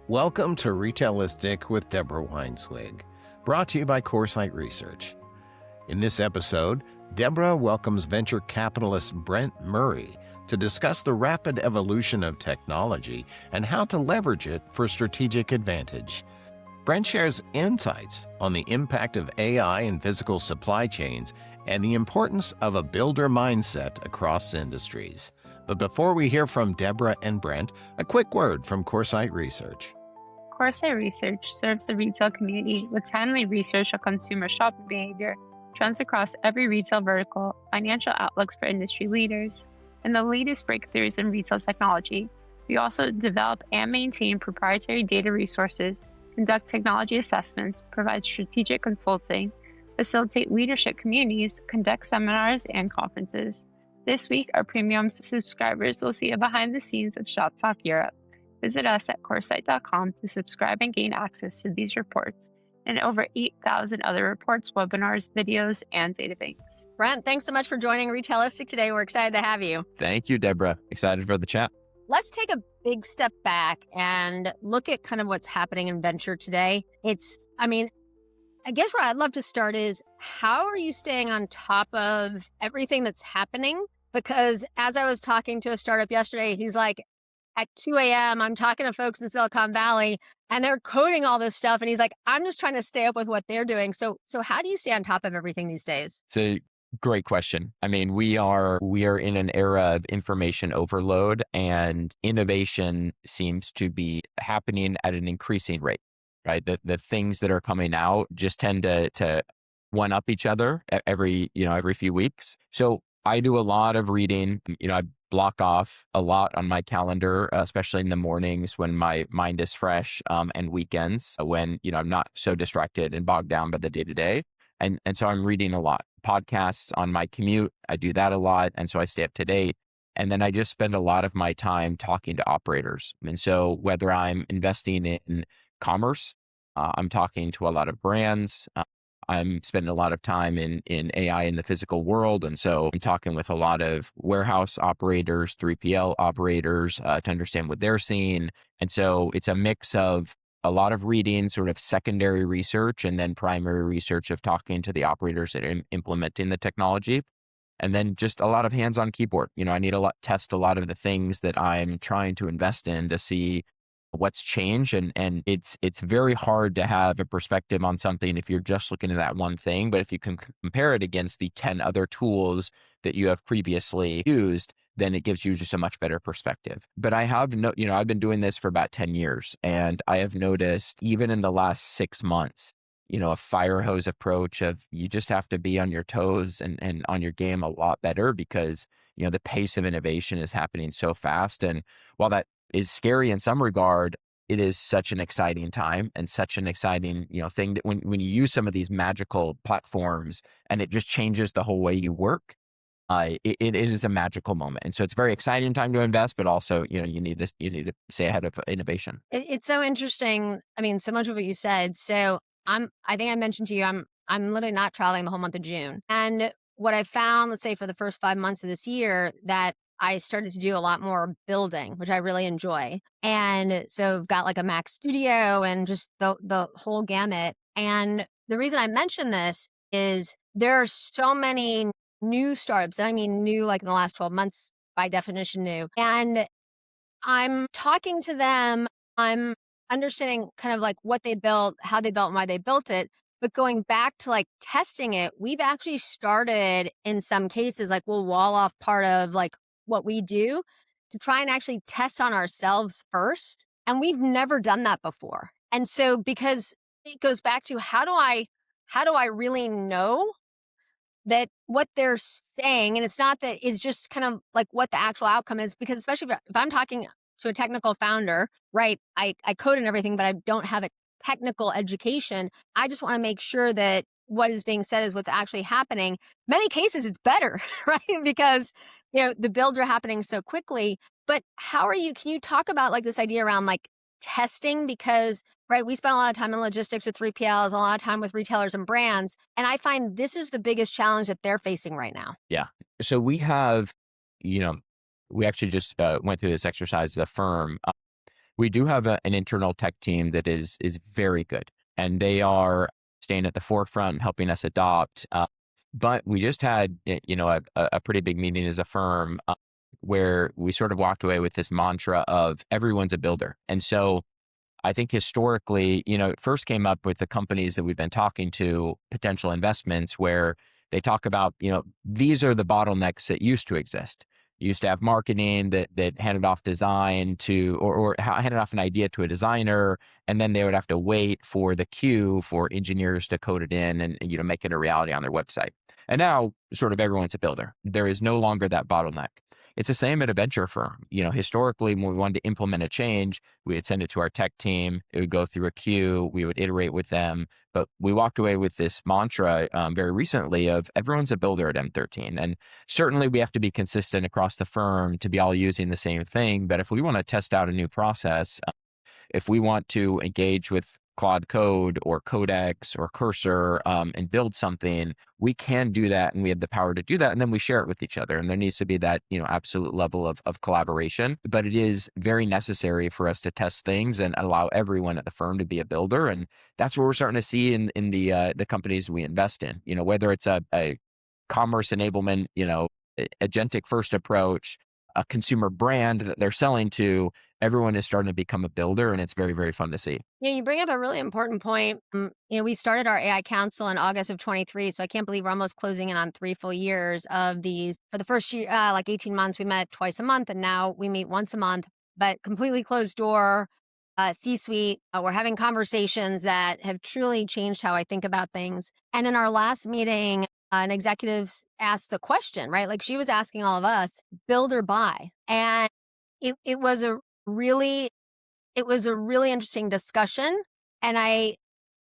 Welcome to Retailistic with Deborah Weinswig, brought to you by Coresight Research. In this episode, Deborah welcomes venture capitalist Brent Murri to discuss the rapid evolution of technology and how to leverage it for strategic advantage. Brent shares insights on the impact of AI in physical supply chains and the importance of a builder mindset across industries. But before we hear from Deborah and Brent, a quick word from Coresight Research. Coresight Research serves the retail community with timely research on consumer shopping behavior, trends across every retail vertical, financial outlooks for industry leaders, and the latest breakthroughs in retail technology. We also develop and maintain proprietary data resources, conduct technology assessments, provide strategic consulting, facilitate leadership communities, conduct seminars and conferences. This week, our premium subscribers will see a behind the scenes of Shop Talk Europe. Visit us at Coresight.com to subscribe and gain access to these reports and over 8,000 other reports, webinars, videos, and data banks. Brent, thanks so much for joining Retailistic today. We're excited to have you. Thank you, Deborah. Excited for the chat. Let's take a big step back and look at kind of what's happening in venture today. I guess where I'd love to start is, how are you staying on top of everything that's happening? Because as I was talking to a startup yesterday, he's like, at 2 a.m., I'm talking to folks in Silicon Valley and they're coding all this stuff. And he's like, I'm just trying to stay up with what they're doing. So how do you stay on top of everything these days? It's a great question. I mean, we are in an era of information overload, and innovation seems to be happening at an increasing rate, right? The things that are coming out just tend to one up each other every few weeks. So I do a lot of reading. I block off a lot on my calendar, especially in the mornings when my mind is fresh, and weekends when, I'm not so distracted and bogged down by the day to day. And so I'm reading a lot. Podcasts on my commute, I do that a lot. And so I stay up to date. And then I just spend a lot of my time talking to operators. And so whether I'm investing in commerce, I'm talking to a lot of brands. I'm spending a lot of time in AI in the physical world. And so I'm talking with a lot of warehouse operators, 3PL operators, to understand what they're seeing. And so it's a mix of a lot of reading, sort of secondary research, and then primary research of talking to the operators that are implementing the technology. And then just a lot of hands on keyboard. I need test a lot of the things that I'm trying to invest in to see what's changed. And it's very hard to have a perspective on something if you're just looking at that one thing. But if you can compare it against the 10 other tools that you have previously used, then it gives you just a much better perspective. But I have I've been doing this for about 10 years, and I have noticed even in the last 6 months, a fire hose approach of you just have to be on your toes and on your game a lot better, because, the pace of innovation is happening so fast. And while that is scary in some regard, it is such an exciting time and such an exciting, thing that when you use some of these magical platforms and it just changes the whole way you work, it is a magical moment. And so it's a very exciting time to invest, but also, you need to stay ahead of innovation. It's so interesting. I mean, so much of what you said. So I think I mentioned to you, I'm literally not traveling the whole month of June. And what I found, let's say for the first 5 months of this year, that I started to do a lot more building, which I really enjoy. And so I've got like a Mac Studio and just the whole gamut. And the reason I mention this is there are so many new startups, and I mean new, like in the last 12 months, by definition new. And I'm talking to them, I'm understanding kind of like what they built, how they built, and why they built it. But going back to like testing it, we've actually started in some cases, like we'll wall off part of like what we do to try and actually test on ourselves first. And we've never done that before. And so, because it goes back to how do I really know that what they're saying, and it's not that it's just kind of like what the actual outcome is, because especially if I'm talking to a technical founder, right? I code and everything, but I don't have a technical education. I just want to make sure that what is being said is what's actually happening. Many cases it's better, right? Because, the builds are happening so quickly. But can you talk about like this idea around like testing? Because, right, we spend a lot of time in logistics with 3PLs, a lot of time with retailers and brands. And I find this is the biggest challenge that they're facing right now. Yeah. So we have, we actually just went through this exercise as a firm. We do have an internal tech team that is very good, and they are staying at the forefront, helping us adopt. But we just had, a pretty big meeting as a firm where we sort of walked away with this mantra of everyone's a builder. And so I think historically, it first came up with the companies that we've been talking to, potential investments, where they talk about, these are the bottlenecks that used to exist. You used to have marketing that handed off design to, or handed off an idea to a designer, and then they would have to wait for the queue for engineers to code it in and, make it a reality on their website. And now sort of everyone's a builder. There is no longer that bottleneck. It's the same at a venture firm. Historically, when we wanted to implement a change, we would send it to our tech team. It would go through a queue. We would iterate with them. But we walked away with this mantra very recently of everyone's a builder at M13. And certainly we have to be consistent across the firm to be all using the same thing. But if we want to test out a new process, if we want to engage with Claude Code or Codex or Cursor and build something, we can do that, and we have the power to do that, and then we share it with each other. And there needs to be that absolute level of collaboration. But it is very necessary for us to test things and allow everyone at the firm to be a builder. And that's what we're starting to see in the companies we invest in. Whether it's a commerce enablement, agentic first approach, a consumer brand that they're selling to, everyone is starting to become a builder, and it's very, very fun to see. Yeah, you bring up a really important point. We started our AI Council in August of 23, so I can't believe we're almost closing in on 3 full years of these. For the first year, 18 months, we met twice a month, and now we meet once a month, but completely closed door, C-suite. We're having conversations that have truly changed how I think about things. And in our last meeting, an executive asked the question, right? Like she was asking all of us, build or buy. And it was a really interesting discussion. And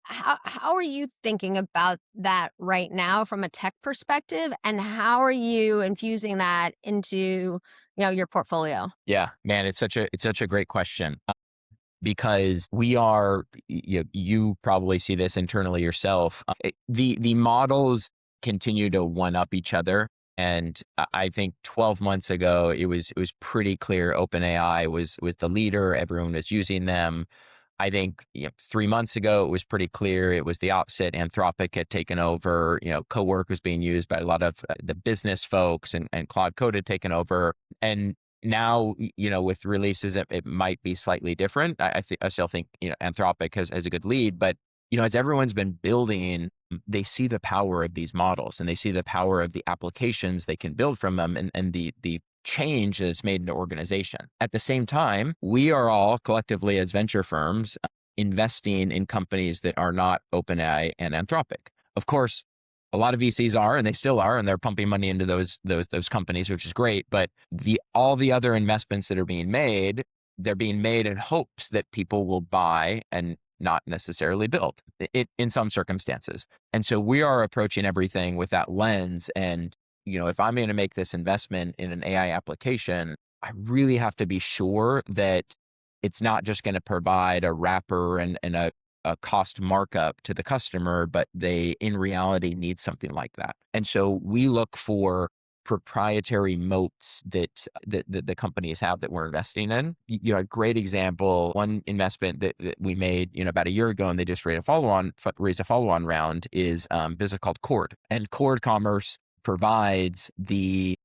how are you thinking about that right now from a tech perspective? And how are you infusing that into, your portfolio? Yeah, man, it's such a great question. Because we are, you probably see this internally yourself. The models continue to one up each other. And I think 12 months ago, it was pretty clear OpenAI was the leader. Everyone was using them. I think 3 months ago, it was pretty clear it was the opposite. Anthropic had taken over. Cowork was being used by a lot of the business folks, and Claude Code had taken over. And now, with releases, it might be slightly different. I still think, Anthropic has a good lead, but, as everyone's been building, they see the power of these models, and they see the power of the applications they can build from them, and the change that it's made in the organization. At the same time, we are all collectively as venture firms investing in companies that are not OpenAI and Anthropic. Of course, a lot of VCs are, and they still are, and they're pumping money into those companies, which is great. But all the other investments that are being made, they're being made in hopes that people will buy and not necessarily build it in some circumstances. And so we are approaching everything with that lens. And, if I'm going to make this investment in an AI application, I really have to be sure that it's not just going to provide a wrapper and a cost markup to the customer, but they in reality need something like that. And so we look for proprietary moats that the companies have that we're investing in. A great example, one investment that we made, about a year ago, and they just raised a follow-on round, is a business called Cord. And Cord Commerce provides the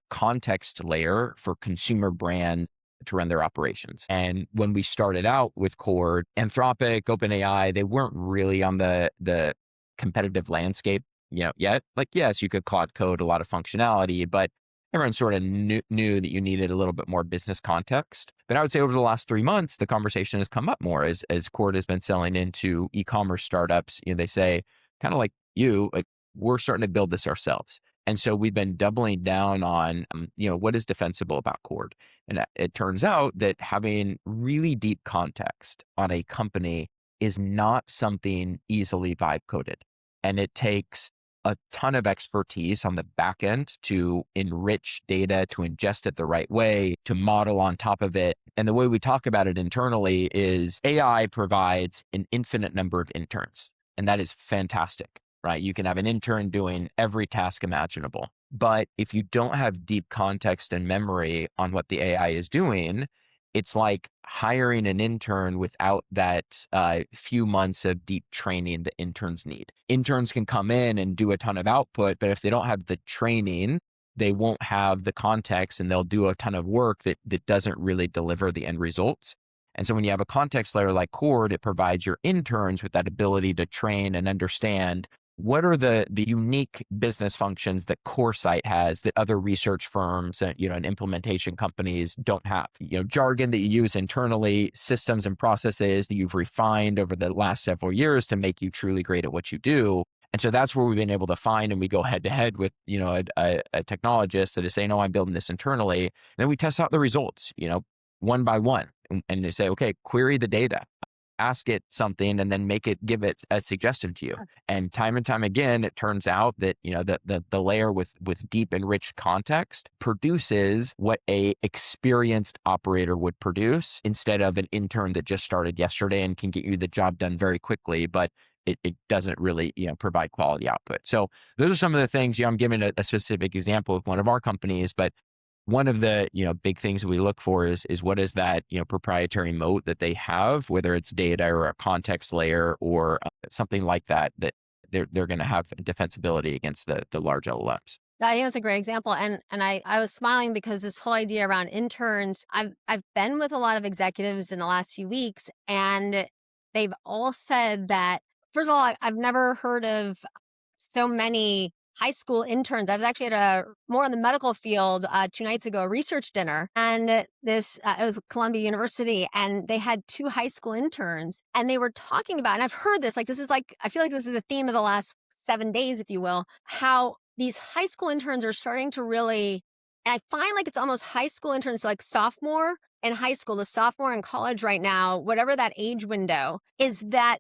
context layer for consumer brands to run their operations. And when we started out with Cord, Anthropic, OpenAI, they weren't really on the competitive landscape, yet. Like, yes, you could Claude Code a lot of functionality, but everyone sort of knew that you needed a little bit more business context. But I would say over the last 3 months, the conversation has come up more as Cord has been selling into e-commerce startups. They say, kind of like we're starting to build this ourselves. And so we've been doubling down on, what is defensible about Cord. And it turns out that having really deep context on a company is not something easily vibe coded. And it takes a ton of expertise on the back end to enrich data, to ingest it the right way, to model on top of it. And the way we talk about it internally is AI provides an infinite number of interns. And that is fantastic, right? You can have an intern doing every task imaginable. But if you don't have deep context and memory on what the AI is doing, it's like hiring an intern without that few months of deep training that interns need. Interns can come in and do a ton of output, but if they don't have the training, they won't have the context, and they'll do a ton of work that doesn't really deliver the end results. And so when you have a context layer like Cord, it provides your interns with that ability to train and understand what are the unique business functions that Coresight has that other research firms and, and implementation companies don't have. Jargon that you use internally, systems and processes that you've refined over the last several years to make you truly great at what you do. And so that's where we've been able to find, and we go head to head with, a technologist that is saying, "Oh, I'm building this internally." And then we test out the results, one by one, and they say, "Okay, query the data, ask it something, and then give it a suggestion to you." And time again, it turns out that, the layer with deep and rich context produces what a experienced operator would produce instead of an intern that just started yesterday and can get you the job done very quickly, but it doesn't really, provide quality output. So those are some of the things, I'm giving a specific example of one of our companies, but one of the, big things that we look for is what is that, proprietary moat that they have, whether it's data or a context layer or something like that they're going to have defensibility against the large LLMs. I think that's a great example. And I was smiling because this whole idea around interns, I've been with a lot of executives in the last few weeks, and they've all said that, first of all, I've never heard of so many high school interns. I was actually at more in the medical field 2 nights ago, a research dinner, and it was Columbia University, and they had 2 high school interns, and they were talking about, and I've heard this, I feel like this is the theme of the last 7 days, if you will, how these high school interns are starting to really, and I find like it's almost high school interns, like sophomore in high school to sophomore in college right now, whatever that age window is, that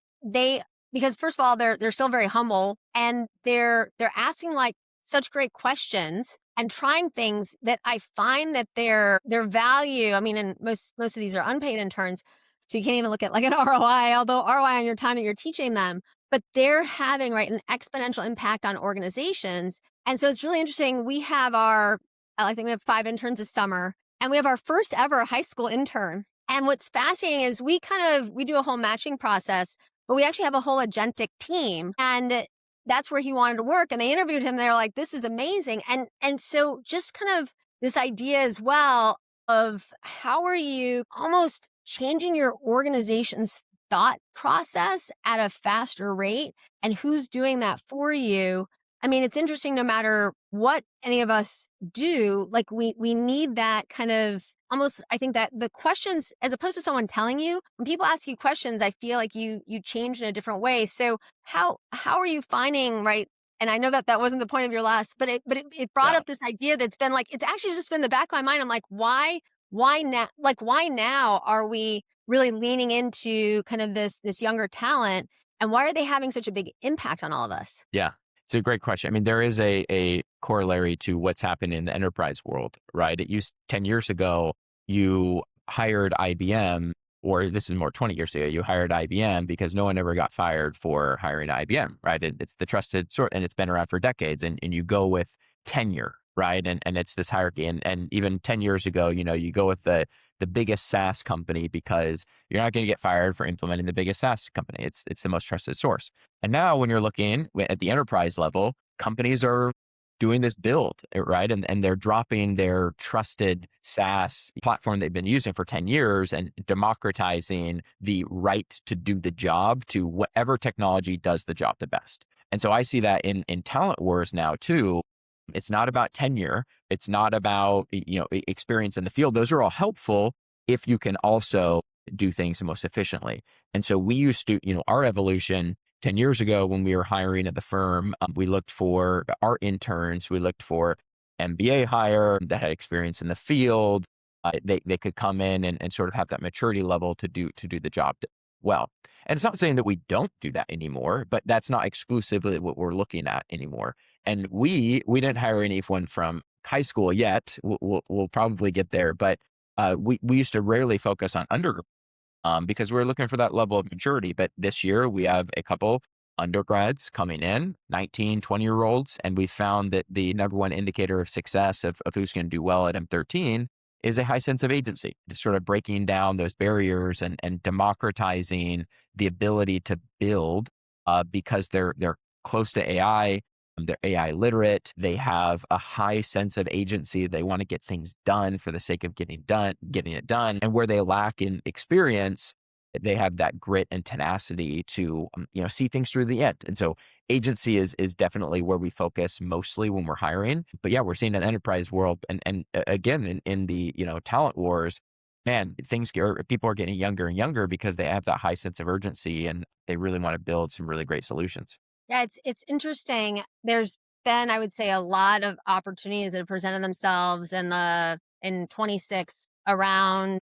because first of all, they're still very humble, and they're asking like such great questions and trying things that I find that their value. I mean, and most of these are unpaid interns, so you can't even look at like an ROI, although ROI on your time that you're teaching them, but they're having an exponential impact on organizations. And so it's really interesting. We have I think we have 5 interns this summer, and we have our first ever high school intern. And what's fascinating is we do a whole matching process, but we actually have a whole agentic team, and that's where he wanted to work. And they interviewed him. They're like, "This is amazing." And so just kind of this idea as well of how are you almost changing your organization's thought process at a faster rate, and who's doing that for you. I mean, it's interesting, no matter what any of us do, like we need that kind of almost, I think that the questions, as opposed to someone telling you, when people ask you questions, I feel like you change in a different way. So how are you finding, right? And I know that wasn't the point of your last, but it brought up this idea that's been like, it's actually just been in the back of my mind. I'm like, why now? Like, why now are we really leaning into kind of this younger talent, and why are they having such a big impact on all of us? Yeah. It's a great question. I mean, there is a corollary to what's happened in the enterprise world, right? It used 10 years ago, you hired IBM, or this is more 20 years ago, you hired IBM because no one ever got fired for hiring IBM, right? It's the trusted sort, and it's been around for decades, and you go with tenure, right? And it's this hierarchy. And even 10 years ago, you go with the biggest SaaS company because you're not going to get fired for implementing the biggest SaaS company. It's the most trusted source. And now when you're looking at the enterprise level, companies are doing this build, right? And they're dropping their trusted SaaS platform they've been using for 10 years and democratizing the right to do the job to whatever technology does the job the best. And so I see that in talent wars now too. It's not about tenure. It's not about, experience in the field. Those are all helpful if you can also do things the most efficiently. And so we used to, our evolution 10 years ago when we were hiring at the firm, we looked for our interns. We looked for MBA hire that had experience in the field. They could come in and sort of have that maturity level to do the job well. And it's not saying that we don't do that anymore, but that's not exclusively what we're looking at anymore. And we didn't hire anyone from high school yet. We'll probably get there, but we used to rarely focus on undergrad because we're looking for that level of maturity. But this year we have a couple undergrads coming in, 19, 20-year-olds, and we found that the number one indicator of success of who's going to do well at M13 is a high sense of agency, sort of breaking down those barriers and democratizing the ability to build because they're close to AI. They're AI literate. They have a high sense of agency. They want to get things done for the sake of getting it done. And where they lack in experience, they have that grit and tenacity to see things through the end. And so agency is definitely where we focus mostly when we're hiring. But yeah, we're seeing an enterprise world, and again in the talent wars, man, people are getting younger and younger because they have that high sense of urgency and they really want to build some really great solutions. Yeah, it's interesting. There's been, I would say, a lot of opportunities that have presented themselves in 26 around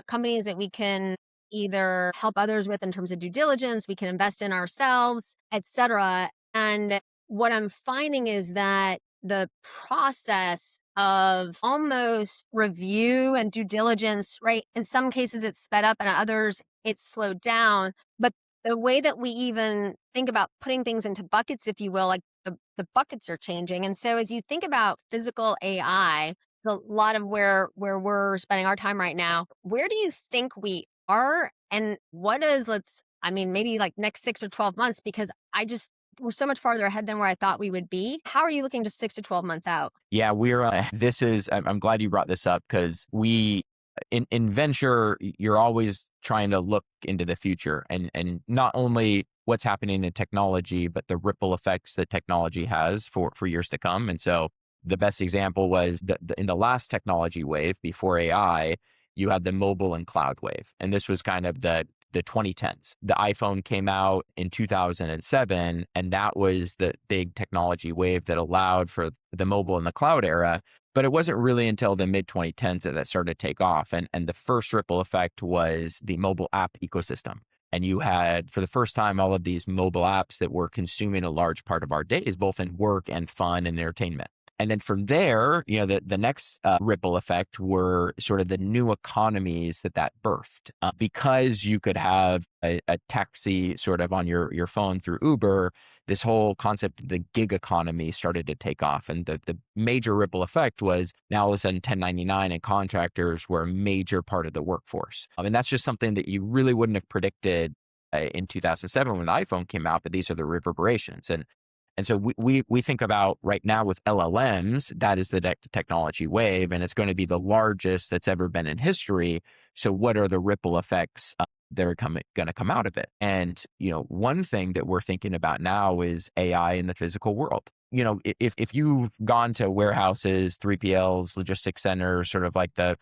companies that we can either help others with in terms of due diligence, we can invest in ourselves, etc. And what I'm finding is that the process of almost review and due diligence, right? In some cases it's sped up and in others it's slowed down. But the way that we even think about putting things into buckets, if you will, like the buckets are changing. And so as you think about physical AI, it's a lot of where we're spending our time right now. Where do you think we are? And what is, maybe like next 6 or 12 months, because we're so much farther ahead than where I thought we would be. How are you looking to 6 to 12 months out? Yeah, I'm glad you brought this up because in venture, you're always trying to look into the future and not only what's happening in technology, but the ripple effects that technology has for years to come. And so the best example was in the last technology wave before AI, you had the mobile and cloud wave. And this was kind of the 2010s. The iPhone came out in 2007, and that was the big technology wave that allowed for the mobile and the cloud era. But it wasn't really until the mid 2010s that started to take off. And the first ripple effect was the mobile app ecosystem. And you had, for the first time, all of these mobile apps that were consuming a large part of our days, both in work and fun and entertainment. And then from there, the next ripple effect were sort of the new economies that birthed. Because you could have a taxi sort of on your phone through Uber, this whole concept of the gig economy started to take off. And the major ripple effect was now all of a sudden 1099 and contractors were a major part of the workforce. And that's just something that you really wouldn't have predicted in 2007 when the iPhone came out, but these are the reverberations. And so we think about right now with LLMs, that is the technology wave, and it's going to be the largest that's ever been in history. So what are the ripple effects that are going to come out of it? And, one thing that we're thinking about now is AI in the physical world. If you've gone to warehouses, 3PLs, logistics centers, sort of like the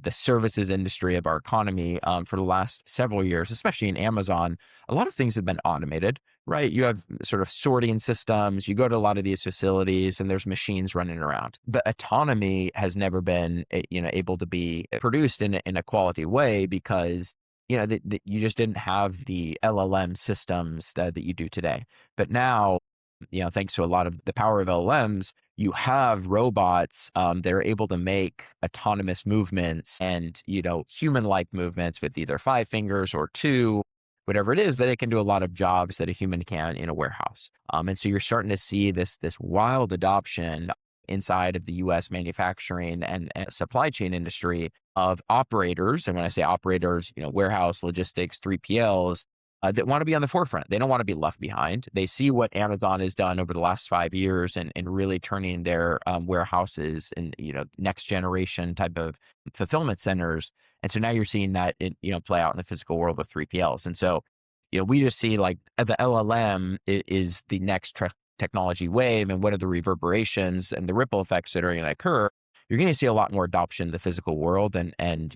services industry of our economy for the last several years, especially in Amazon, a lot of things have been automated, right? You have sort of sorting systems. You go to a lot of these facilities and there's machines running around. But autonomy has never been, able to be produced in a quality way because you just didn't have the LLM systems that you do today. But now, thanks to a lot of the power of LLMs, you have robots that are able to make autonomous movements and, human-like movements with either 5 fingers or 2, whatever it is, but they can do a lot of jobs that a human can in a warehouse. And so you're starting to see this wild adoption inside of the U.S. manufacturing and supply chain industry of operators. And when I say operators, warehouse, logistics, 3PLs, that want to be on the forefront. They don't want to be left behind. They see what Amazon has done over the last 5 years and really turning their warehouses and, next generation type of fulfillment centers. And so now you're seeing that, play out in the physical world with 3PLs. And so, we just see like the LLM is the next technology wave, and what are the reverberations and the ripple effects that are going to occur. You're going to see a lot more adoption in the physical world, and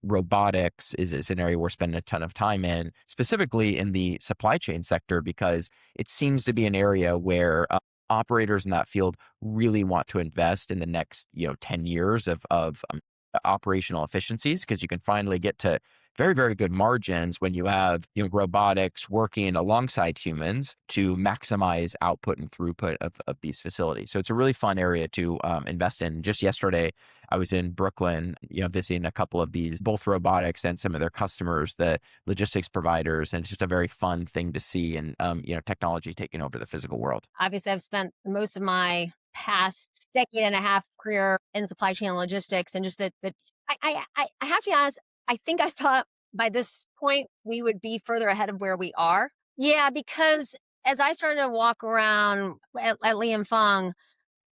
robotics is an area we're spending a ton of time in, specifically in the supply chain sector, because it seems to be an area where operators in that field really want to invest in the next 10 years of operational efficiencies, because you can finally get to very, very good margins when you have robotics working alongside humans to maximize output and throughput of these facilities. So it's a really fun area to invest in. Just yesterday, I was in Brooklyn, visiting a couple of these, both robotics and some of their customers, the logistics providers, and it's just a very fun thing to see, and technology taking over the physical world. Obviously, I've spent most of my past decade and a half career in supply chain and logistics, and just that I have to be honest, I think I thought by this point we would be further ahead of where we are. Yeah, because as I started to walk around at Li and Fung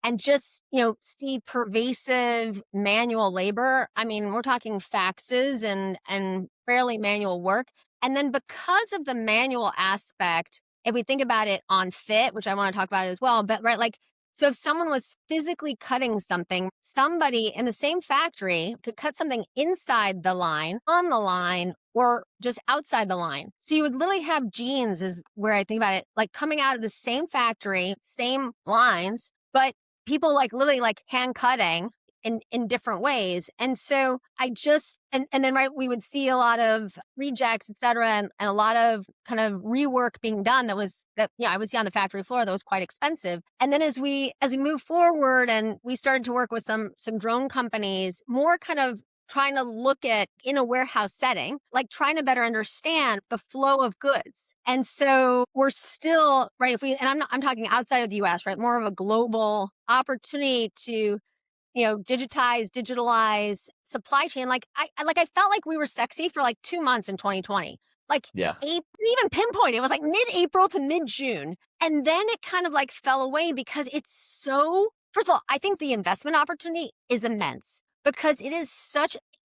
and just, see pervasive manual labor. I mean, we're talking faxes and fairly manual work. And then because of the manual aspect, if we think about it on fit, which I want to talk about as well, but right, like, so if someone was physically cutting something, somebody in the same factory could cut something inside the line, on the line, or just outside the line. So you would literally have jeans is where I think about it, like coming out of the same factory, same lines, but people like literally like hand cutting in different ways. And so I just, and then right, we would see a lot of rejects, et cetera, and a lot of kind of rework being done that I would see on the factory floor that was quite expensive. And then as we move forward and we started to work with some drone companies, more kind of trying to look at in a warehouse setting, like trying to better understand the flow of goods. And so we're still, right, I'm talking outside of the US, right, more of a global opportunity to, digitalize supply chain. Like I felt like we were sexy for like 2 months in 2020. Like, Yeah. Even pinpoint, it was like mid-April to mid-June. And then it kind of like fell away because it's so, first of all, I think the investment opportunity is immense because it is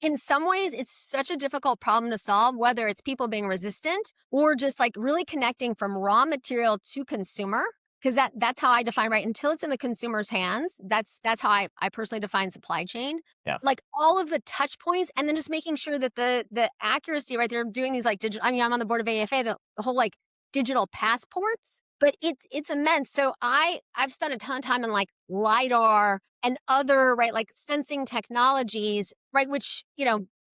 in some ways, it's such a difficult problem to solve, whether it's people being resistant or just like really connecting from raw material to consumer. Because that's how I define, right? Until it's in the consumer's hands, that's how I personally define supply chain. Yeah. Like all of the touch points, and then just making sure that the accuracy, right? They're doing these like digital. I mean, I'm on the board of AFA, the whole like digital passports, but it's immense. So I've spent a ton of time in like LiDAR and other, right, like sensing technologies, right? Which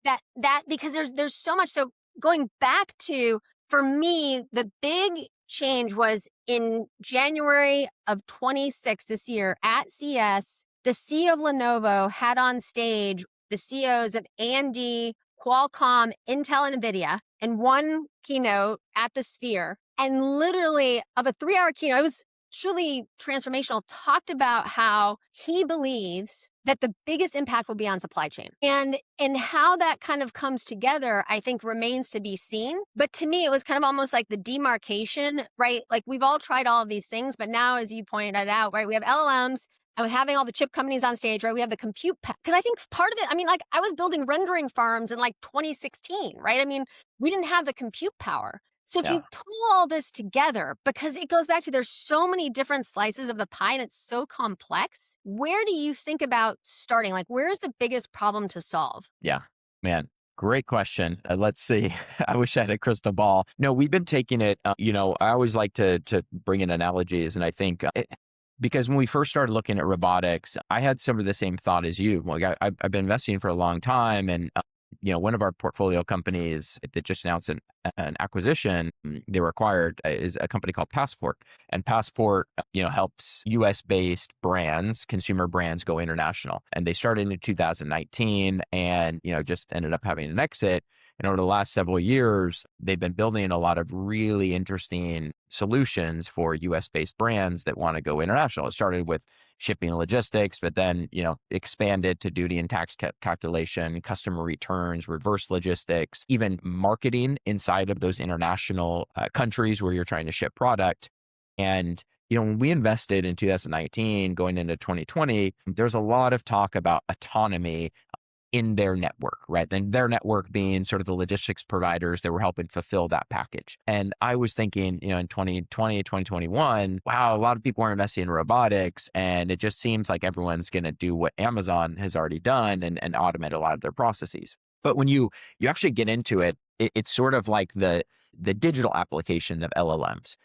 that because there's so much. So going back to, for me, the big change was in January of 26 this year at CES. The CEO of Lenovo had on stage the CEOs of AMD, Qualcomm, Intel, and NVIDIA in one keynote at the Sphere. And literally of a 3-hour keynote, it was truly transformational, talked about how he believes that the biggest impact will be on supply chain. And how that kind of comes together, I think remains to be seen. But to me, it was kind of almost like the demarcation, right? Like we've all tried all of these things, but now, as you pointed out, right, we have LLMs, and with having all the chip companies on stage, right, we have the compute, because I think part of it, I mean, like I was building rendering farms in like 2016, right? I mean, we didn't have the compute power. So if you pull all this together, because it goes back to there's so many different slices of the pie and it's so complex, where do you think about starting? Like, where's the biggest problem to solve? Yeah, man. Great question. Let's see. I wish I had a crystal ball. No, we've been taking it, I always like to bring in analogies. And I think because when we first started looking at robotics, I had some of the same thought as you. Like I've been investing for a long time, and one of our portfolio companies that just announced an acquisition, they were acquired, is a company called Passport. And Passport, helps US-based brands, consumer brands, go international. And they started in 2019 and, just ended up having an exit. And over the last several years, they've been building a lot of really interesting solutions for US-based brands that want to go international. It started with shipping and logistics, but then, expanded to duty and tax calculation, customer returns, reverse logistics, even marketing inside of those international countries where you're trying to ship product. And, when we invested in 2019, going into 2020, there's a lot of talk about autonomy in their network, right? Then their network being sort of the logistics providers that were helping fulfill that package. And I was thinking, in 2020, 2021, wow, a lot of people are investing in robotics, and it just seems like everyone's going to do what Amazon has already done and automate a lot of their processes. But when you actually get into it, it's sort of like the digital application of LLMs.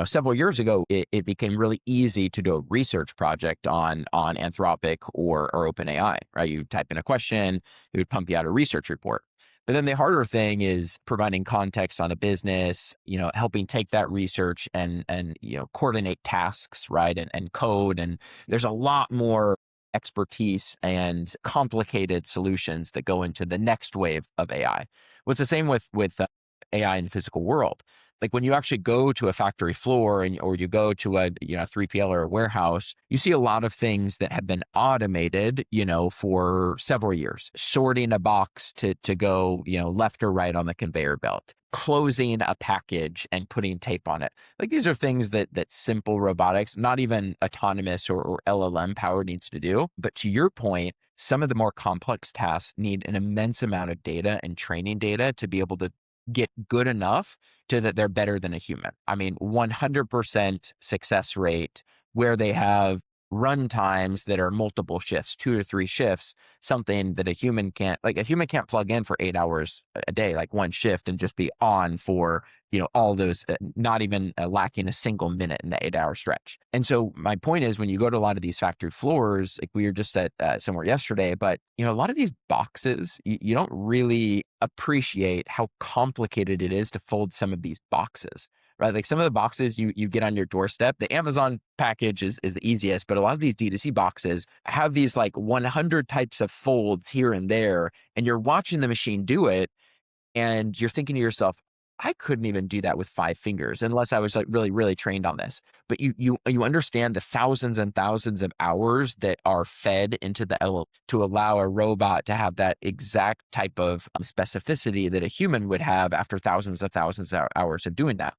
Several years ago, it became really easy to do a research project on Anthropic or OpenAI, right? You type in a question, it would pump you out a research report. But then the harder thing is providing context on a business, helping take that research and coordinate tasks, right? And code. And there's a lot more expertise and complicated solutions that go into the next wave of AI. What's the same with AI in the physical world. Like when you actually go to a factory floor or you go to a 3PL or a warehouse, you see a lot of things that have been automated, for several years. Sorting a box to go, left or right on the conveyor belt, closing a package and putting tape on it. Like these are things that simple robotics, not even autonomous or LLM power needs to do. But to your point, some of the more complex tasks need an immense amount of data and training data to be able to get good enough to that they're better than a human. I mean, 100% success rate where they have run times that are multiple shifts, 2 to 3 shifts, something that a human can't plug in for 8 hours a day, like one shift and just be on for, all those, not even lacking a single minute in the 8-hour stretch. And so my point is when you go to a lot of these factory floors, like we were just at somewhere yesterday, but a lot of these boxes, you don't really appreciate how complicated it is to fold some of these boxes. Right? Like some of the boxes you get on your doorstep, the Amazon package is the easiest, but a lot of these D2C boxes have these like 100 types of folds here and there, and you're watching the machine do it, and you're thinking to yourself, I couldn't even do that with 5 fingers unless I was like really, really trained on this. But you understand the thousands and thousands of hours that are fed into the LLM to allow a robot to have that exact type of specificity that a human would have after thousands of hours of doing that.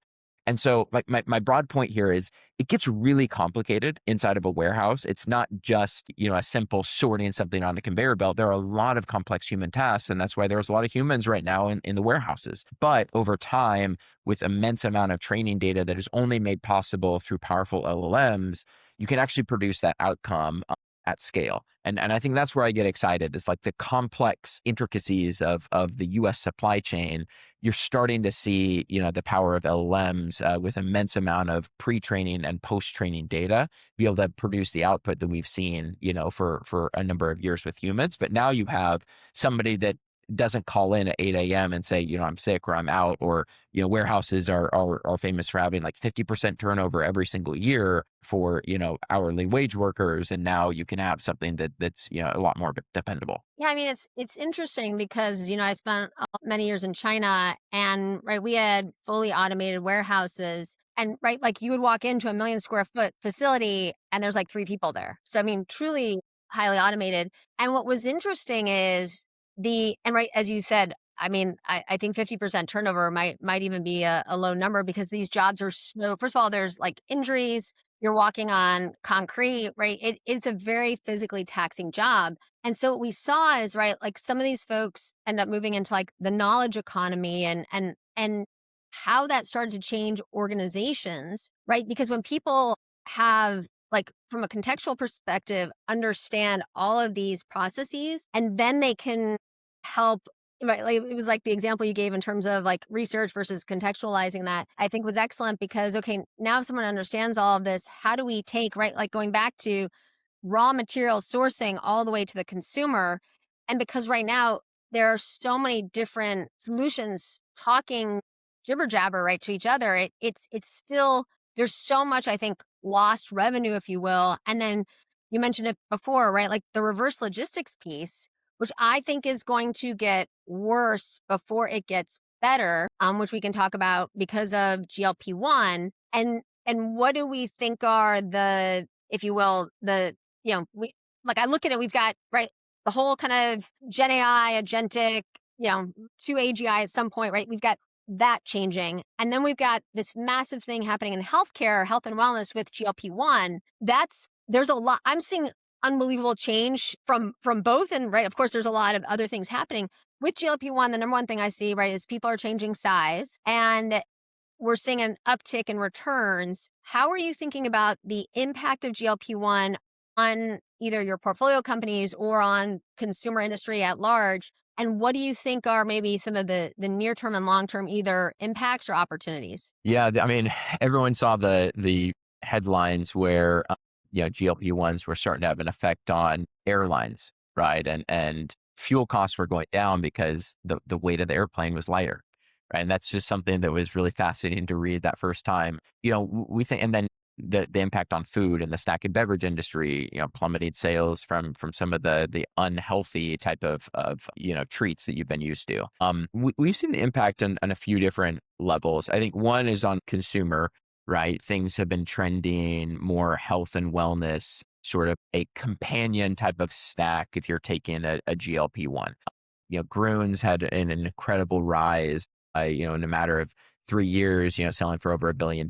And so like my broad point here is it gets really complicated inside of a warehouse. It's not just, a simple sorting something on a conveyor belt. There are a lot of complex human tasks, and that's why there's a lot of humans right now in the warehouses. But over time, with immense amount of training data that is only made possible through powerful LLMs, you can actually produce that outcome at scale. And I think that's where I get excited is like the complex intricacies of the US supply chain. You're starting to see, the power of LLMs with immense amount of pre-training and post-training data be able to produce the output that we've seen, for a number of years with humans. But now you have somebody that doesn't call in at 8 a.m. and say, I'm sick or I'm out, or, warehouses are famous for having like 50% turnover every single year for, hourly wage workers. And now you can have something that's, a lot more dependable. Yeah, I mean, it's interesting because, I spent many years in China and, right, we had fully automated warehouses and, right, like you would walk into a 1,000,000 square foot facility and there's like 3 people there. So, I mean, truly highly automated. And what was interesting is and right, as you said, I mean, I think 50% turnover might even be a low number because these jobs are so, first of all, there's like injuries, you're walking on concrete, right? It's a very physically taxing job. And so what we saw is, right, like some of these folks end up moving into like the knowledge economy and how that started to change organizations, right? Because when people have like from a contextual perspective, understand all of these processes, and then they can help, right? Like it was like the example you gave in terms of like research versus contextualizing that, I think was excellent because, okay, now if someone understands all of this, how do we take, right? Like going back to raw material sourcing all the way to the consumer. And because right now there are so many different solutions talking jibber jabber right to each other, it's still, there's so much, I think, lost revenue, if you will. And then you mentioned it before, right? Like the reverse logistics piece, which I think is going to get worse before it gets better, which we can talk about because of GLP-1. And what do we think are the, if you will, we, like I look at it, we've got, right, the whole kind of Gen AI, agentic, to AGI at some point, right? We've got that changing. And then we've got this massive thing happening in healthcare, health and wellness with GLP-1. There's a lot, I'm seeing unbelievable change from both. And right, of course, there's a lot of other things happening with GLP-1. The number one thing I see, right, is people are changing size and we're seeing an uptick in returns. How are you thinking about the impact of GLP-1 on either your portfolio companies or on consumer industry at large? And what do you think are maybe some of the near-term and long-term either impacts or opportunities? Yeah, I mean, everyone saw the headlines where GLP-1s were starting to have an effect on airlines, right? And fuel costs were going down because the weight of the airplane was lighter, right? And that's just something that was really fascinating to read that first time. We think, and then the impact on food and the snack and beverage industry, plummeted sales from some of the unhealthy type of treats that you've been used to. We've seen the impact on a few different levels. I think one is on consumer, right? Things have been trending more health and wellness, sort of a companion type of snack if you're taking a GLP-1. Grunes had an incredible rise, in a matter of 3 years, selling for over $1 billion.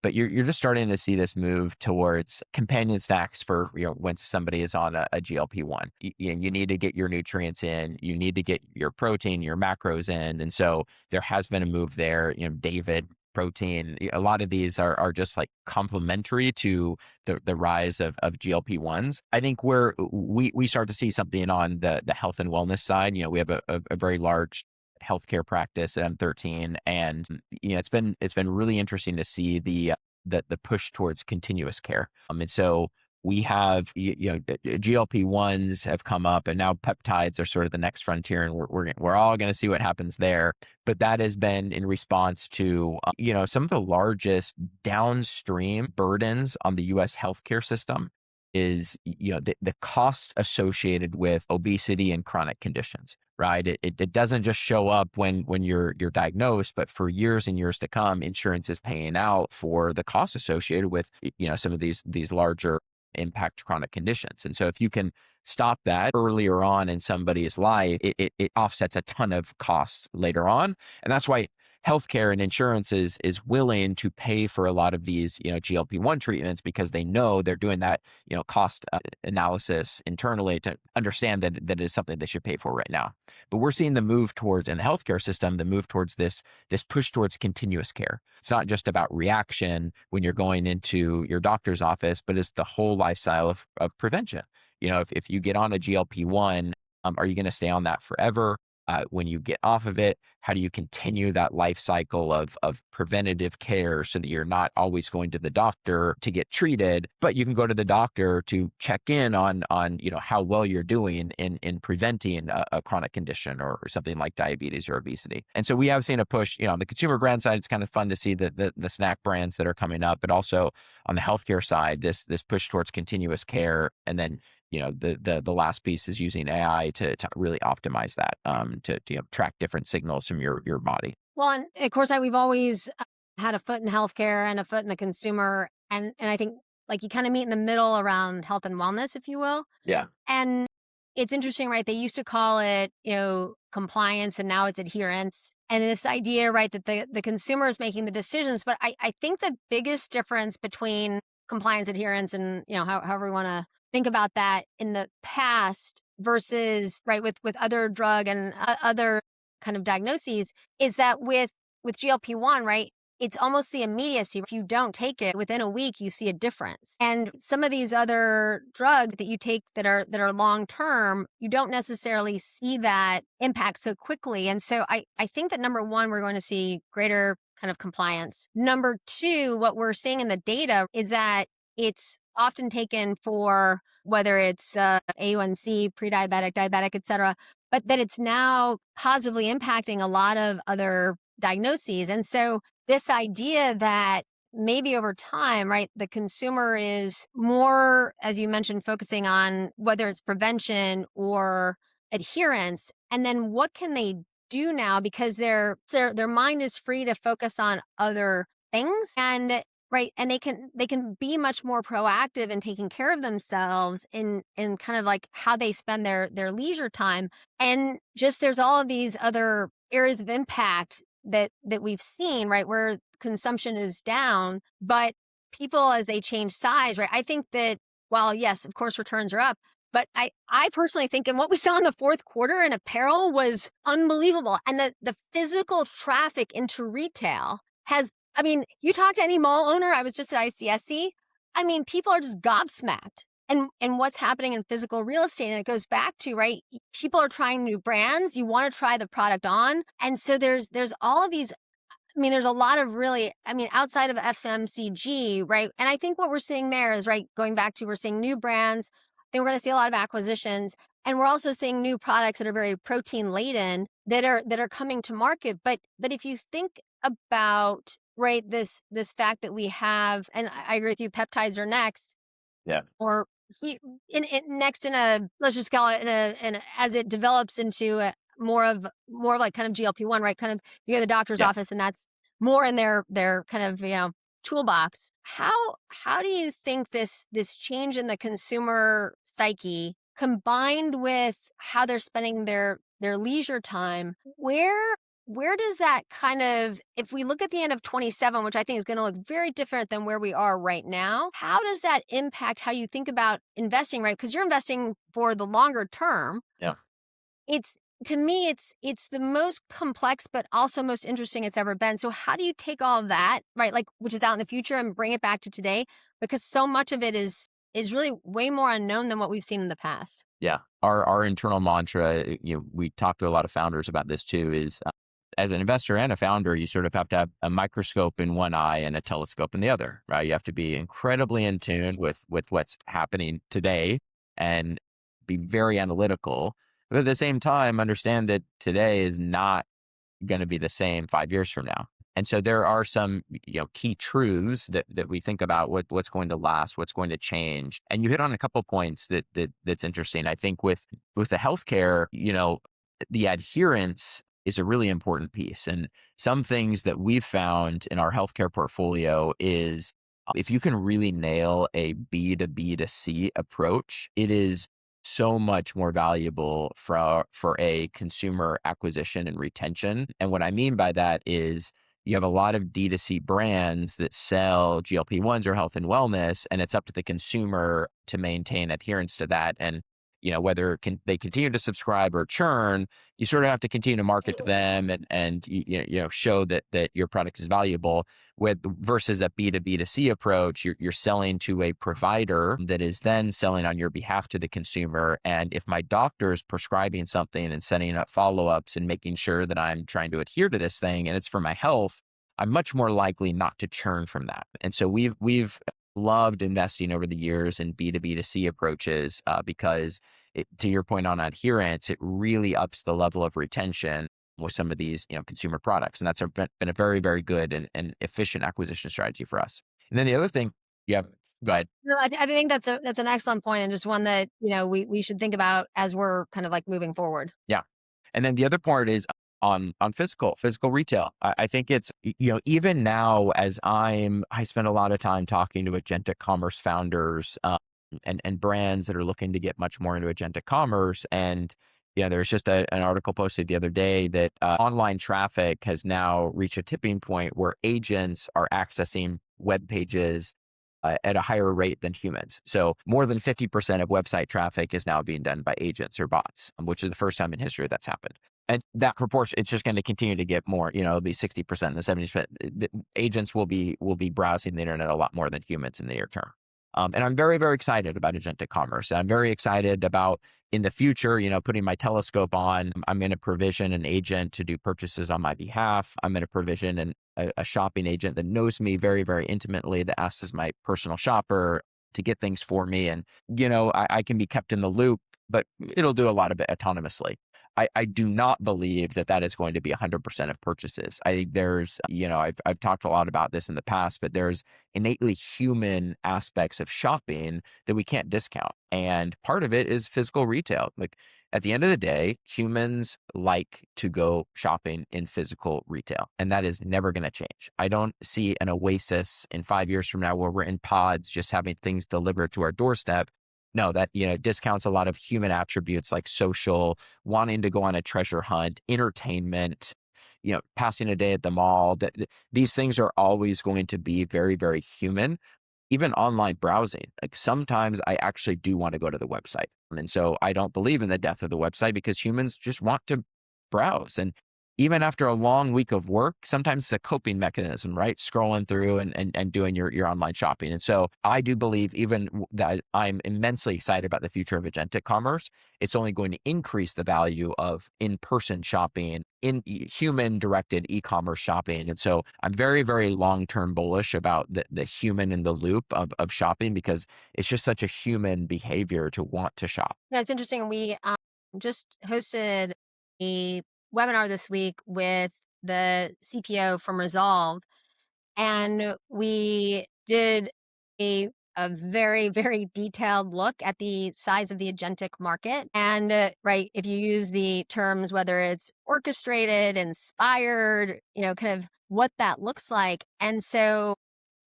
But you're just starting to see this move towards companion snacks for, when somebody is on a GLP-1. You need to get your nutrients in, you need to get your protein, your macros in. And so there has been a move there, David protein. A lot of these are just like complementary to the rise of GLP-1s. I think where we start to see something on the health and wellness side, we have a very large healthcare practice at M13, and it's been really interesting to see the push towards continuous care. And so we have GLP-1s have come up, and now peptides are sort of the next frontier, and we're all going to see what happens there. But that has been in response to some of the largest downstream burdens on the U.S. healthcare system is the cost associated with obesity and chronic conditions, right? It doesn't just show up when you're diagnosed, but for years and years to come, insurance is paying out for the costs associated with some of these larger impact chronic conditions. And so if you can stop that earlier on in somebody's life, it offsets a ton of costs later on. And that's why healthcare and insurance is willing to pay for a lot of these, GLP-1 treatments, because they know they're doing that, cost analysis internally to understand that it is something they should pay for right now. But we're seeing the move towards, in the healthcare system, the move towards this push towards continuous care. It's not just about reaction when you're going into your doctor's office, but it's the whole lifestyle of prevention. If you get on a GLP-1, are you going to stay on that forever? When you get off of it, how do you continue that life cycle of preventative care so that you're not always going to the doctor to get treated, but you can go to the doctor to check in on how well you're doing in preventing a chronic condition or something like diabetes or obesity. And so we have seen a push, on the consumer brand side. It's kind of fun to see the snack brands that are coming up, but also on the healthcare side, this push towards continuous care. And then the last piece is using AI to really optimize that, to track different signals from your body. Well, and of course, we've always had a foot in healthcare and a foot in the consumer. And I think like you kind of meet in the middle around health and wellness, if you will. Yeah. And it's interesting, right? They used to call it, compliance, and now it's adherence. And this idea, right, that the consumer is making the decisions. But I think the biggest difference between compliance, adherence, and, however we want to think about that in the past versus, right, with other drug and other kind of diagnoses is that with GLP-1, right, it's almost the immediacy. If you don't take it within a week, you see a difference. And some of these other drugs that you take that are long term, you don't necessarily see that impact so quickly. And so I think that number one, we're going to see greater kind of compliance. Number two, what we're seeing in the data is that it's often taken for whether it's A1C, pre-diabetic, diabetic, et cetera, but that it's now positively impacting a lot of other diagnoses. And so this idea that maybe over time, right, the consumer is more, as you mentioned, focusing on whether it's prevention or adherence, and then what can they do now because their mind is free to focus on other things, and right, and they can be much more proactive in taking care of themselves in kind of like how they spend their leisure time. And just there's all of these other areas of impact that we've seen, right, where consumption is down, but people as they change size, right? I think that while yes, of course, returns are up, but I personally think, and what we saw in the fourth quarter in apparel was unbelievable. And the physical traffic into retail has, I mean, you talk to any mall owner, I was just at ICSC, I mean, people are just gobsmacked. And what's happening in physical real estate. And it goes back to, right, people are trying new brands. You want to try the product on. And so there's all of these, I mean, there's a lot of really, I mean, outside of FMCG, right? And I think what we're seeing there is, right, going back to, we're seeing new brands. I think we're going to see a lot of acquisitions. And we're also seeing new products that are very protein laden that are coming to market. But if you think about right, this fact that we have, and I agree with you, peptides are next. Yeah. Or next in a, let's just call it as it develops into more like kind of GLP-1, right? Kind of you go to the doctor's Yeah. office and that's more in their kind of, toolbox. How do you think this change in the consumer psyche combined with how they're spending their leisure time, where does that kind of, if we look at the end of 27, which I think is going to look very different than where we are right now, how does that impact how you think about investing, right? Because you're investing for the longer term. Yeah. It's, to me, it's the most complex, but also most interesting it's ever been. So how do you take all of that, right, like, which is out in the future, and bring it back to today? Because so much of it is really way more unknown than what we've seen in the past. Yeah. Our internal mantra, we talk to a lot of founders about this too, is as an investor and a founder, you sort of have to have a microscope in one eye and a telescope in the other, right? You have to be incredibly in tune with what's happening today and be very analytical. But at the same time, understand that today is not going to be the same 5 years from now. And so there are some, key truths that we think about what's going to last, what's going to change. And you hit on a couple points that's interesting. I think with the healthcare, the adherence is a really important piece. And some things that we've found in our healthcare portfolio is if you can really nail a B to B to C approach, it is so much more valuable for a consumer acquisition and retention. And what I mean by that is you have a lot of D2C brands that sell GLP-1s or health and wellness, and it's up to the consumer to maintain adherence to that. And whether they continue to subscribe or churn, you sort of have to continue to market to them and show that your product is valuable. Versus a B2B2C approach, you're selling to a provider that is then selling on your behalf to the consumer. And if my doctor is prescribing something and setting up follow-ups and making sure that I'm trying to adhere to this thing and it's for my health, I'm much more likely not to churn from that. And so we've loved investing over the years in B2B2C approaches because to your point on adherence, it really ups the level of retention with some of these consumer products. And that's been a very, very good and efficient acquisition strategy for us. And then the other thing, yeah, go ahead. No, I think that's an excellent point, and just one that we should think about as we're kind of like moving forward. Yeah. And then the other part is on physical retail. I think it's, even now as I spend a lot of time talking to agentic commerce founders and brands that are looking to get much more into agentic commerce. And, there's just an article posted the other day that online traffic has now reached a tipping point where agents are accessing web pages at a higher rate than humans. So more than 50% of website traffic is now being done by agents or bots, which is the first time in history that's happened. And that proportion, it's just going to continue to get more, it'll be 60% and the 70%. The agents will be browsing the internet a lot more than humans in the near term. And I'm very, very excited about agentic commerce. I'm very excited about in the future, putting my telescope on. I'm going to provision an agent to do purchases on my behalf. I'm going to provision a shopping agent that knows me very, very intimately, that acts as my personal shopper to get things for me. And, I can be kept in the loop, but it'll do a lot of it autonomously. I do not believe that is going to be 100% of purchases. I think there's, I've talked a lot about this in the past, but there's innately human aspects of shopping that we can't discount. And part of it is physical retail. Like at the end of the day, humans like to go shopping in physical retail, and that is never going to change. I don't see an oasis in 5 years from now where we're in pods just having things delivered to our doorstep. No, that, discounts a lot of human attributes like social, wanting to go on a treasure hunt, entertainment, passing a day at the mall. These things are always going to be very, very human. Even online browsing, like sometimes I actually do want to go to the website. And so I don't believe in the death of the website because humans just want to browse. And even after a long week of work, sometimes it's a coping mechanism, right? Scrolling through and doing your online shopping. And so I do believe that I'm immensely excited about the future of agentic commerce. It's only going to increase the value of in-person shopping, in human-directed e-commerce shopping. And so I'm very, very long-term bullish about the human in the loop of shopping because it's just such a human behavior to want to shop. It's interesting. We just hosted a webinar this week with the CPO from Resolve. and we did a very, very detailed look at the size of the agentic market. And right, if you use the terms, whether it's orchestrated, inspired, kind of what that looks like. And so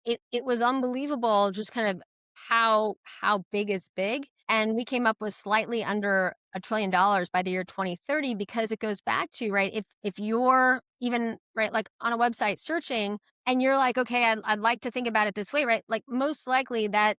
it was unbelievable just kind of how big is big. And we came up with slightly under $1 trillion by the year 2030, because it goes back to, right, if you're even, right, like on a website searching and you're like, okay, I'd like to think about it this way, right? Like most likely that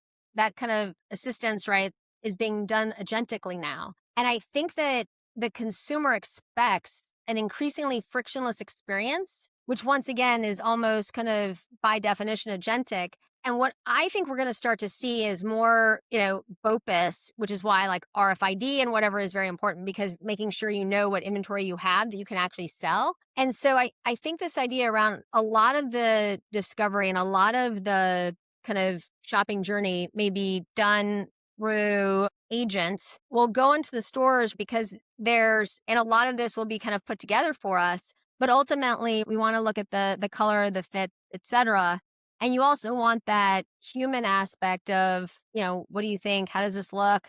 kind of assistance, right, is being done agentically now. And I think that the consumer expects an increasingly frictionless experience, which once again is almost kind of by definition agentic. And what I think we're going to start to see is more, BOPUS, which is why like RFID and whatever is very important, because making sure you know what inventory you have that you can actually sell. And so I think this idea around a lot of the discovery and a lot of the kind of shopping journey may be done through agents. Will go into the stores because and a lot of this will be kind of put together for us. But ultimately, we want to look at the color, the fit, et cetera. And you also want that human aspect of, what do you think? How does this look?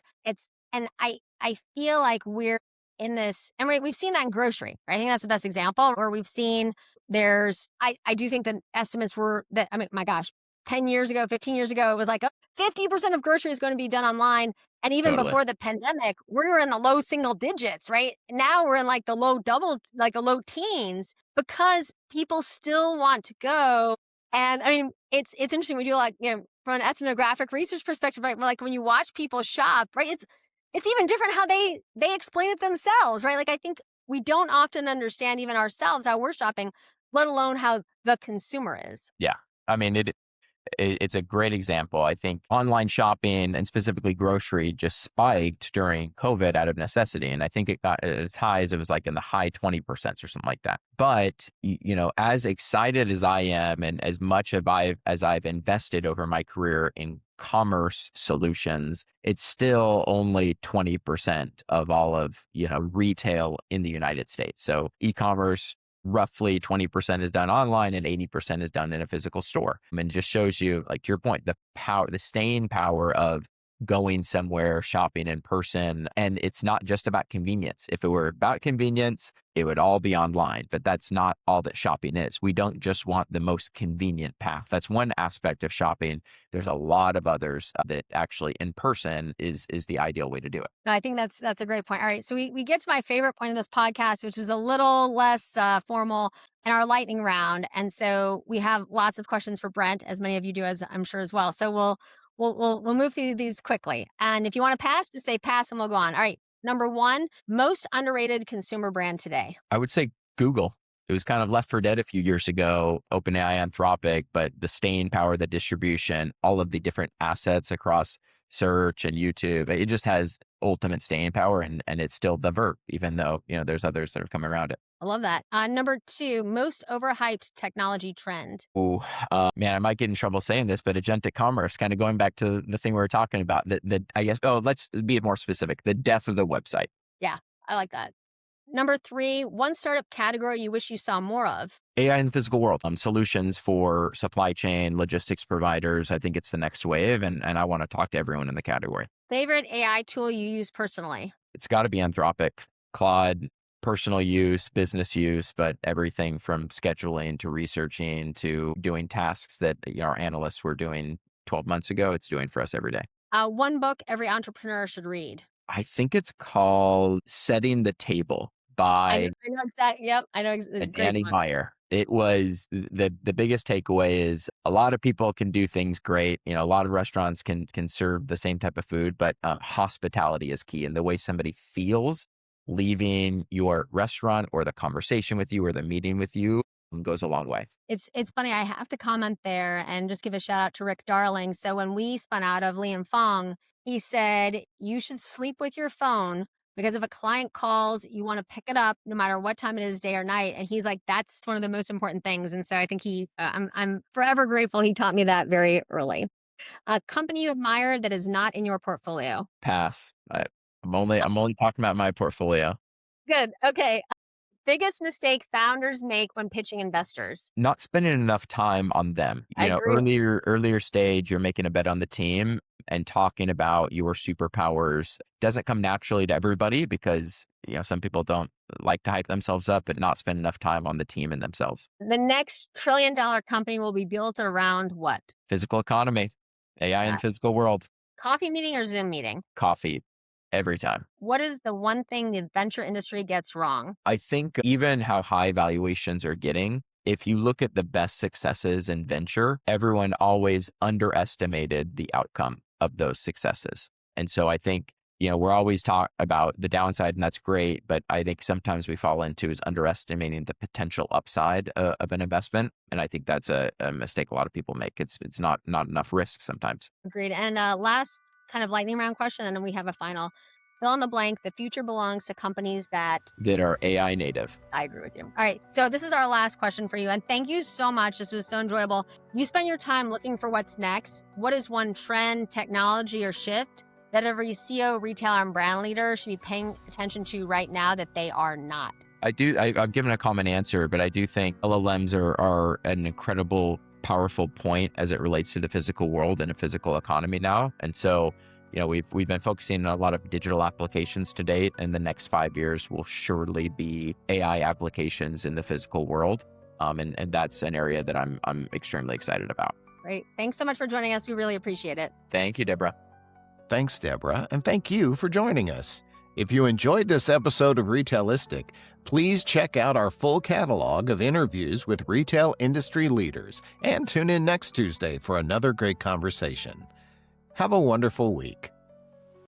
And I feel like we're in this, and we've seen that in grocery, right? I think that's the best example where we've seen I do think the estimates were that, I mean, my gosh, 10 years ago, 15 years ago, it was like 50% of grocery is going to be done online. And even Totally. before the pandemic, we were in the low single digits, right? Now we're in like the low low teens, because people still want to go. And I mean, it's interesting. We do like, from an ethnographic research perspective, right? Like when you watch people shop, right? It's even different how they explain it themselves, right? Like I think we don't often understand even ourselves how we're shopping, let alone how the consumer is. Yeah. I mean, it's a great example. I think online shopping and specifically grocery just spiked during COVID out of necessity. And I think it got at its highs, it was like in the high 20% or something like that. But, as excited as I am and as much as I've invested over my career in commerce solutions, it's still only 20% of all of, retail in the United States. So e-commerce, roughly 20% is done online and 80% is done in a physical store. And it just shows you, like to your point, the staying power of going somewhere, shopping in person. And it's not just about convenience. If it were about convenience, it would all be online, but that's not all that shopping is. We don't just want the most convenient path. That's one aspect of shopping. There's a lot of others that actually in person is the ideal way to do it. I think that's a great point. All right. So we get to my favorite point of this podcast, which is a little less formal, in our lightning round. And so we have lots of questions for Brent, as many of you do, as I'm sure as well. So we'll move through these quickly. And if you want to pass, just say pass and we'll go on. All right. Number one, most underrated consumer brand today. I would say Google. It was kind of left for dead a few years ago, OpenAI, Anthropic, but the staying power, the distribution, all of the different assets across search and YouTube, it just has ultimate staying power, and it's still the verb, even though, there's others that are coming around it. I love that. Number two, most overhyped technology trend. Oh, man, I might get in trouble saying this, but agentic commerce, kind of going back to the thing we were talking about, I guess, let's be more specific, the death of the website. Yeah, I like that. Number three, one startup category you wish you saw more of. AI in the physical world, solutions for supply chain, logistics providers. I think it's the next wave, and I want to talk to everyone in the category. Favorite AI tool you use personally? It's got to be Anthropic, Claude, personal use, business use, but everything from scheduling to researching to doing tasks that our analysts were doing 12 months ago. It's doing for us every day. One book every entrepreneur should read. I think it's called Setting the Table by I know exactly. Yep, I know exactly. Danny Meyer. It was the biggest takeaway is a lot of people can do things great. A lot of restaurants can serve the same type of food, but hospitality is key. And the way somebody feels leaving your restaurant or the conversation with you or the meeting with you goes a long way. It's funny. I have to comment there and just give a shout out to Rick Darling. So when we spun out of Liam Fong, he said, you should sleep with your phone, because if a client calls, you want to pick it up no matter what time it is, day or night. And he's like, that's one of the most important things. And so I think I'm forever grateful he taught me that very early. A company you admire that is not in your portfolio. Pass. I'm only talking about my portfolio. Good. Okay. biggest mistake founders make when pitching investors? Not spending enough time on them. I agree. Earlier stage, you're making a bet on the team, and talking about your superpowers doesn't come naturally to everybody because, some people don't like to hype themselves up, but not spend enough time on the team and themselves. The next trillion-dollar company will be built around what? Physical economy, AI in the physical world. Coffee meeting or Zoom meeting? Coffee every time. What is the one thing the venture industry gets wrong? I think even how high valuations are getting, if you look at the best successes in venture, everyone always underestimated the outcome of those successes. And so I think, we're always talk about the downside, and that's great, but I think sometimes we fall into is underestimating the potential upside of an investment. And I think that's a mistake a lot of people make. It's not enough risk sometimes. Agreed. And last kind of lightning round question, and then we have a final. Fill in the blank. The future belongs to companies that are AI native. I agree with you. All right. So this is our last question for you. And thank you so much. This was so enjoyable. You spend your time looking for what's next. What is one trend, technology, or shift that every CEO, retailer, and brand leader should be paying attention to right now that they are not? I've given a common answer, but I do think LLMs are an incredible, powerful point as it relates to the physical world and a physical economy now. And so, we've been focusing on a lot of digital applications to date, and the next 5 years will surely be AI applications in the physical world. And that's an area that I'm extremely excited about. Great. Thanks so much for joining us. We really appreciate it. Thank you, Deborah. Thanks, Deborah, and thank you for joining us. If you enjoyed this episode of Retailistic, please check out our full catalog of interviews with retail industry leaders and tune in next Tuesday for another great conversation. Have a wonderful week.